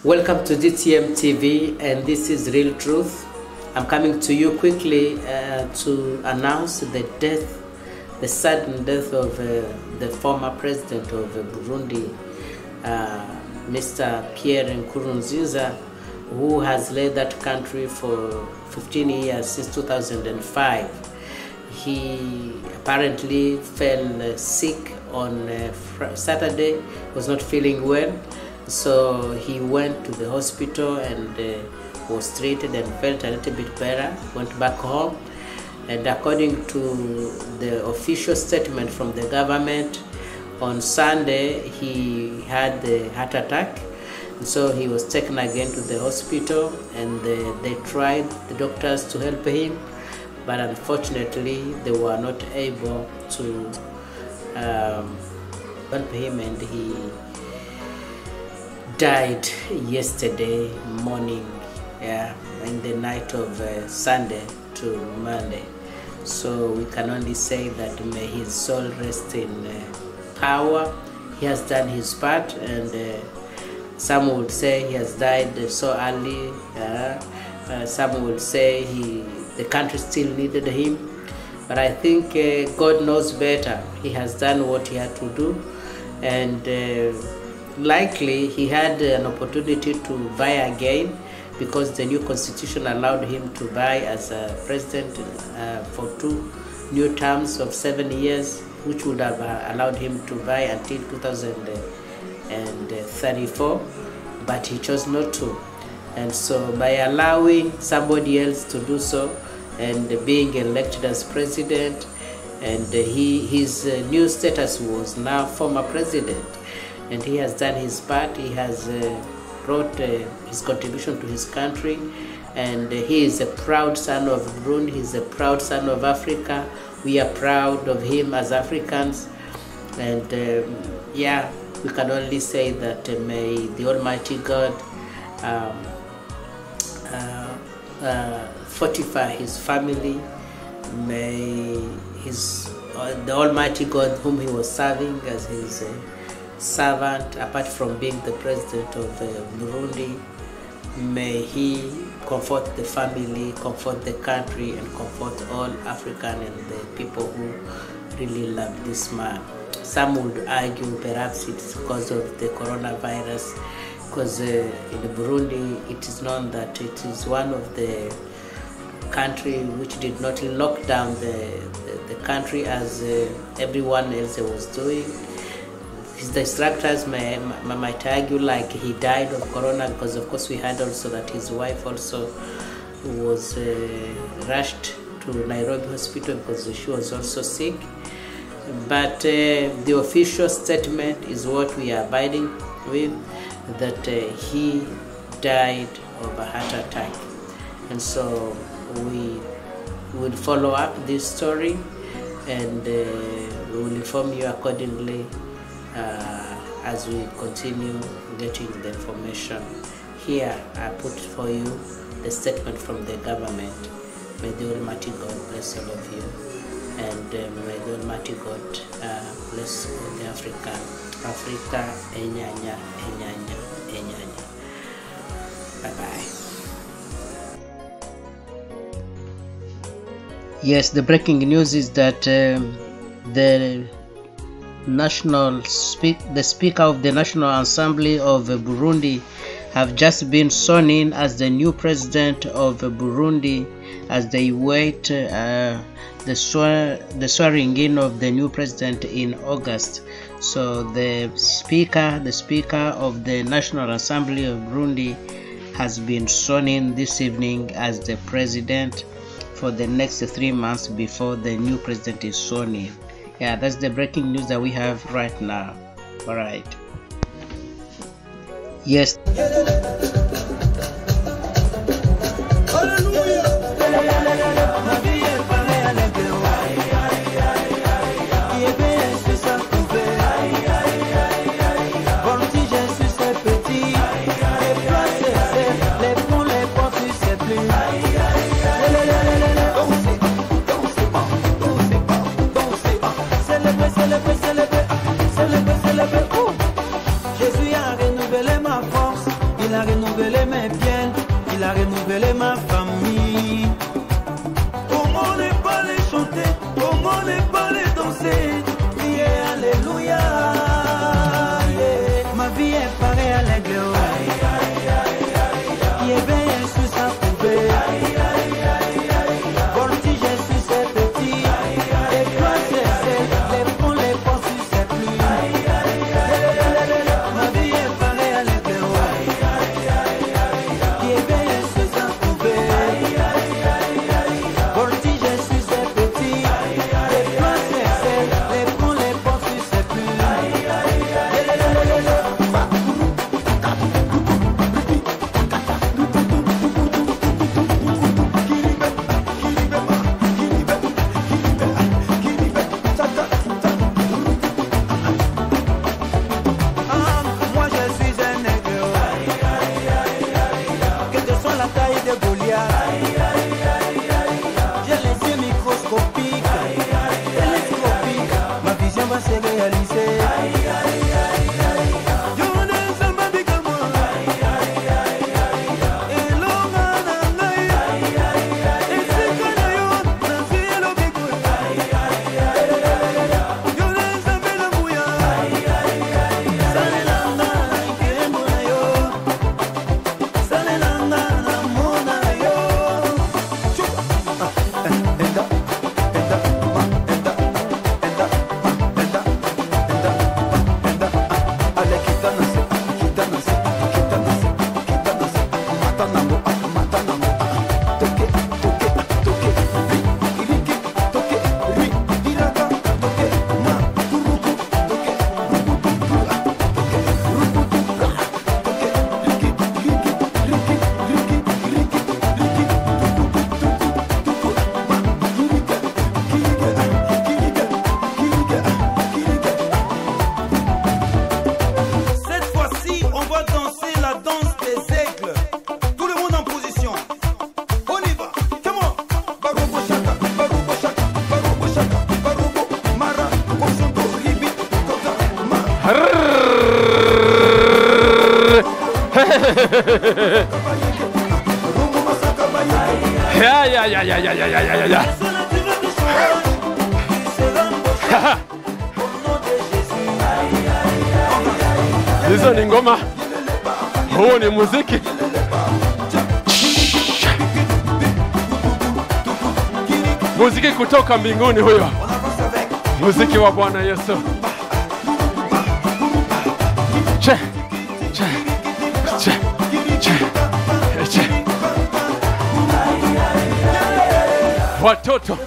Welcome to DTM TV, and this is Real Truth. I'm coming to you quickly to announce the sudden death of the former president of Burundi, Mr. Pierre Nkurunzinza, who has led that country for 15 years, since 2005. He apparently fell sick on Saturday, was not feeling well. So he went to the hospital and was treated and felt a little bit better, went back home. And according to the official statement from the government, on Sunday he had the heart attack. So he was taken again to the hospital, and they tried, the doctors, to help him. But unfortunately, they were not able to help him, and he died yesterday morning, in the night of Sunday to Monday. So we can only say that may his soul rest in power. He has done his part, and some would say he has died so early. Some would say the country still needed him. But I think God knows better. He has done what he had to do, and likely he had an opportunity to vie again, because the new constitution allowed him to vie as a president for 2 new terms of 7 years, which would have allowed him to vie until 2034, but he chose not to. And so by allowing somebody else to do so and being elected as president, and his new status was now former president, and he has done his part. He has brought his contribution to his country, and he is a proud son of Burundi. He is a proud son of Africa. We are proud of him as Africans, and we can only say that may the Almighty God fortify his family. May the Almighty God, whom he was serving as his servant, apart from being the president of Burundi, may he comfort the family, comfort the country, and comfort all African and the people who really love this man. Some would argue perhaps it's because of the coronavirus, because in Burundi it is known that it is one of the country which did not lock down the country as everyone else was doing. His detractors might argue like he died of corona, because of course we heard also that his wife also was rushed to Nairobi hospital because she was also sick. But the official statement is what we are abiding with, that he died of a heart attack. And so we will follow up this story, and we will inform you accordingly as we continue getting the information. Here I put for you the statement from the government. May the Almighty God bless all of you, and may the Almighty God bless the Africa, enyanya, enyanya, enyanya. Bye-bye. Yes, the breaking news is that the Speaker of the National Assembly of Burundi have just been sworn in as the new president of Burundi, as they wait the swearing in of the new president in August. So the speaker of the National Assembly of Burundi has been sworn in this evening as the president for the next 3 months before the new president is sworn in. Yeah, that's the breaking news that we have right now. All right. Yes. Jésus a renouvelé ma force, il a renouvelé renouvelé mes biens, il a renouvelé ma famille. Comment ne pas les chanter, comment ne pas les danser, crier alléluia. Yeah. Ma vie est pareille à l'aigle, qui éveille sur sa poubelle. Voltige sur ses petits, les plans ses ailes, les ponts, les portes sur ses plumes. Ma vie est pareille à l'aigle, qui éveille sur sa poubelle. Voltige sur ses petits, les plans ses ailes, les ponts, les portes sur ses plumes. Moi je suis un nègre, quelle que soit la taille de Goliath. J'ai les yeux microscopiques, télescopiques, ma vision va se réaliser. Cette fois-ci, on va danser la danse des aigles. Tout le monde en position. On y va. Come on. Barobo shaka, barobo shaka, barobo shaka, barobo mara, kosondo ribi, kota ma. Rumbo masaka bayeke. Ya. Hizo ni ngoma, huo ni muziki. Muziki kutoka mbinguni huyo, muziki wa Bwana Yesu. Che, che, che, che, che. Watoto